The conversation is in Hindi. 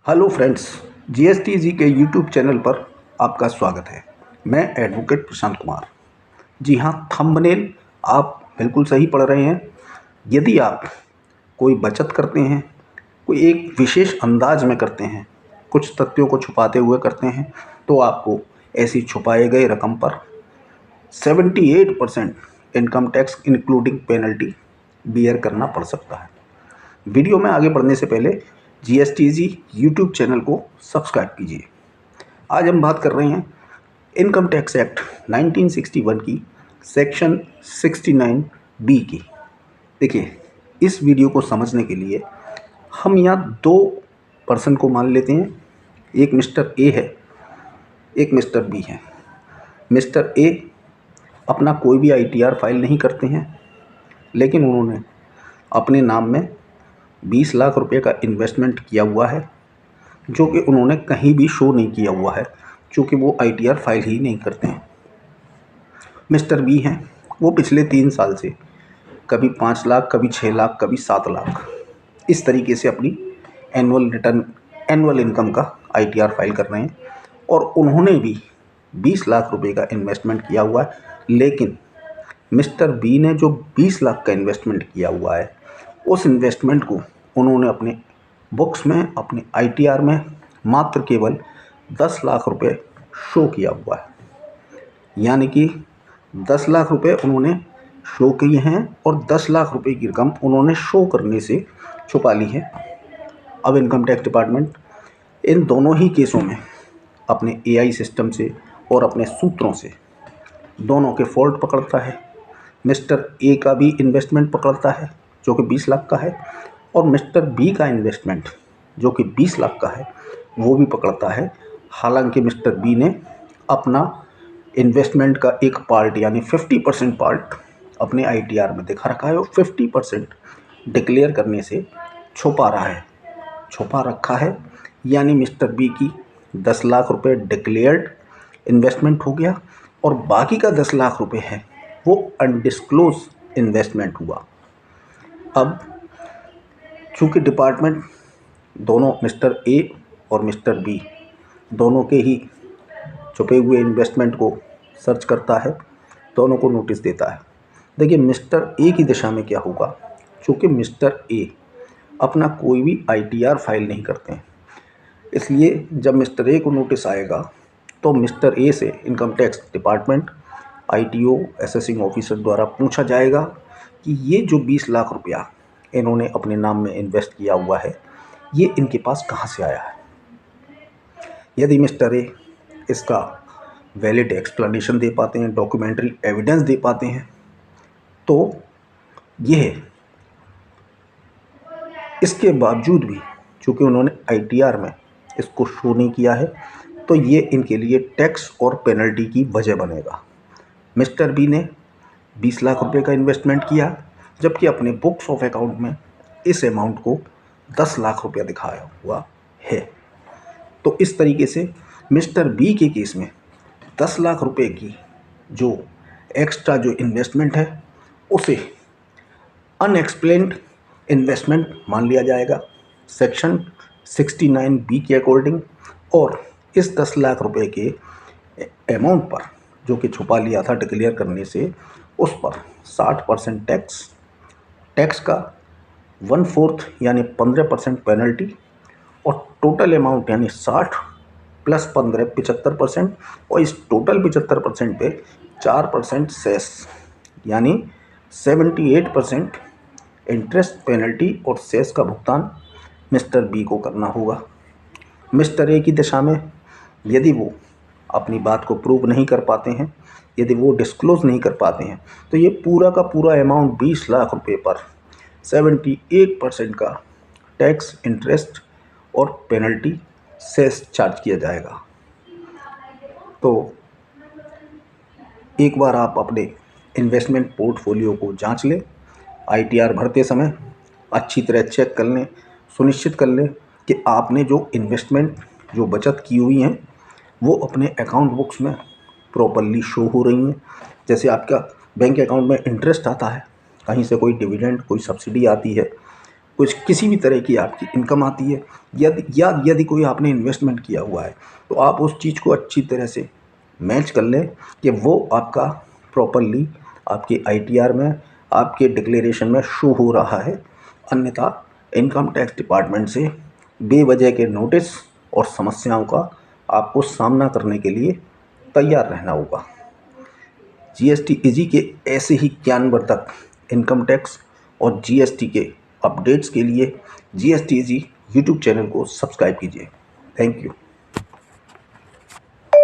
हेलो फ्रेंड्स, जीएसटीजी के यूट्यूब चैनल पर आपका स्वागत है। मैं एडवोकेट प्रशांत कुमार। जी हाँ, थंबनेल आप बिल्कुल सही पढ़ रहे हैं। यदि आप कोई बचत करते हैं, कोई एक विशेष अंदाज में करते हैं, कुछ तथ्यों को छुपाते हुए करते हैं, तो आपको ऐसी छुपाए गए रकम पर 78% income tax including penalty bear करना पड़ सकता है। वीडियो में आगे बढ़ने से पहले जीएसटीजी यूट्यूब चैनल को सब्सक्राइब कीजिए। आज हम बात कर रहे हैं इनकम टैक्स एक्ट 1961 की सेक्शन 69 बी की। देखिए, इस वीडियो को समझने के लिए हम यहाँ दो पर्सन को मान लेते हैं। एक मिस्टर ए है, एक मिस्टर बी है। मिस्टर ए अपना कोई भी आईटीआर फाइल नहीं करते हैं, लेकिन उन्होंने अपने नाम में 20 लाख रुपए का इन्वेस्टमेंट किया हुआ है, जो कि उन्होंने कहीं भी शो नहीं किया हुआ है, क्योंकि वो आईटीआर फाइल ही नहीं करते हैं। मिस्टर बी हैं, वो पिछले 3 साल से कभी 5 लाख, कभी 6 लाख, कभी 7 लाख इस तरीके से अपनी एनुअल इनकम का आईटीआर फाइल कर रहे हैं, और उन्होंने भी 20 लाख रुपए का इन्वेस्टमेंट किया हुआ है। लेकिन मिस्टर बी ने जो 20 लाख का इन्वेस्टमेंट किया हुआ है, उस इन्वेस्टमेंट को उन्होंने अपने बुक्स में, अपने आईटीआर में मात्र केवल 10 लाख रुपए शो किया हुआ है। यानी कि 10 लाख रुपए उन्होंने शो किए हैं और 10 लाख रुपए की रकम उन्होंने शो करने से छुपा ली है। अब इनकम टैक्स डिपार्टमेंट इन दोनों ही केसों में अपने एआई सिस्टम से और अपने सूत्रों से दोनों के फॉल्ट पकड़ता है। मिस्टर ए का भी इन्वेस्टमेंट पकड़ता है, जो कि 20 लाख का है, और मिस्टर बी का इन्वेस्टमेंट, जो कि 20 लाख का है, वो भी पकड़ता है। हालांकि मिस्टर बी ने अपना इन्वेस्टमेंट का एक पार्ट यानी 50% पार्ट अपने आईटीआर में दिखा रखा है, और 50% डिक्लेयर करने से छुपा रखा है। यानी मिस्टर बी की 10 लाख रुपए डिक्लेयर्ड इन्वेस्टमेंट हो गया, और बाकी का 10 लाख रुपए है वो अनडिस्क्लोज इन्वेस्टमेंट हुआ। अब चूँकि डिपार्टमेंट दोनों मिस्टर ए और मिस्टर बी दोनों के ही छुपे हुए इन्वेस्टमेंट को सर्च करता है, दोनों को नोटिस देता है। देखिए, मिस्टर ए की दिशा में क्या होगा। चूँकि मिस्टर ए अपना कोई भी आईटीआर फाइल नहीं करते हैं, इसलिए जब मिस्टर ए को नोटिस आएगा तो मिस्टर ए से income tax department, ITO, assessing officer द्वारा पूछा जाएगा कि ये जो 20 लाख रुपया इन्होंने अपने नाम में इन्वेस्ट किया हुआ है, ये इनके पास कहाँ से आया है। यदि मिस्टर ए इसका वैलिड एक्सप्लेनेशन दे पाते हैं, डॉक्यूमेंट्री एविडेंस दे पाते हैं, तो यह इसके बावजूद भी चूँकि उन्होंने आईटीआर में इसको शो नहीं किया है, तो ये इनके लिए टैक्स और पेनल्टी की वजह बनेगा। मिस्टर बी ने 20 लाख रुपए का इन्वेस्टमेंट किया, जबकि अपने बुक्स ऑफ अकाउंट में इस अमाउंट को 10 लाख रुपया दिखाया हुआ है। तो इस तरीके से मिस्टर बी के केस में 10 लाख रुपए की जो एक्स्ट्रा जो इन्वेस्टमेंट है, उसे अनएक्सप्लेन्ड इन्वेस्टमेंट मान लिया जाएगा सेक्शन 69 बी के अकॉर्डिंग, और इस 10 लाख रुपए के अमाउंट पर जो कि छुपा लिया था डिक्लेयर करने से, उस पर 60% टैक्स का 1/4 यानी 15% पेनल्टी, और टोटल अमाउंट यानी 60 + 15 75%, और इस टोटल 75% पे 4% सेस यानी 78% इंटरेस्ट, पेनल्टी और सेस का भुगतान मिस्टर बी को करना होगा। मिस्टर ए की दिशा में यदि वो अपनी बात को प्रूव नहीं कर पाते हैं, यदि वो डिस्क्लोज़ नहीं कर पाते हैं, तो ये पूरा का पूरा अमाउंट 20 लाख रुपए पर 78% का टैक्स, इंटरेस्ट और पेनल्टी सेस चार्ज किया जाएगा। तो एक बार आप अपने इन्वेस्टमेंट पोर्टफोलियो को जांच लें, आईटीआर भरते समय अच्छी तरह चेक कर लें, सुनिश्चित कर लें कि आपने जो इन्वेस्टमेंट, जो बचत की हुई हैं, वो अपने अकाउंट बुक्स में प्रॉपर्ली शो हो रही हैं। जैसे आपका बैंक अकाउंट में इंटरेस्ट आता है, कहीं से कोई डिविडेंड, कोई सब्सिडी आती है, कुछ किसी भी तरह की आपकी इनकम आती है, यदि कोई आपने इन्वेस्टमेंट किया हुआ है तो आप उस चीज़ को अच्छी तरह से मैच कर लें कि वो आपका प्रॉपरली आपके आईटीआर में, आपके डिक्लेरेशन में शो हो रहा है। अन्यथा इनकम टैक्स डिपार्टमेंट से बेवजह के नोटिस और समस्याओं का आपको सामना करने के लिए तैयार रहना होगा। जीएसटी इजी के ऐसे ही ज्ञानवर्धक इनकम टैक्स और जीएसटी के अपडेट्स के लिए जीएसटी इजी यूट्यूब चैनल को सब्सक्राइब कीजिए। Thank you.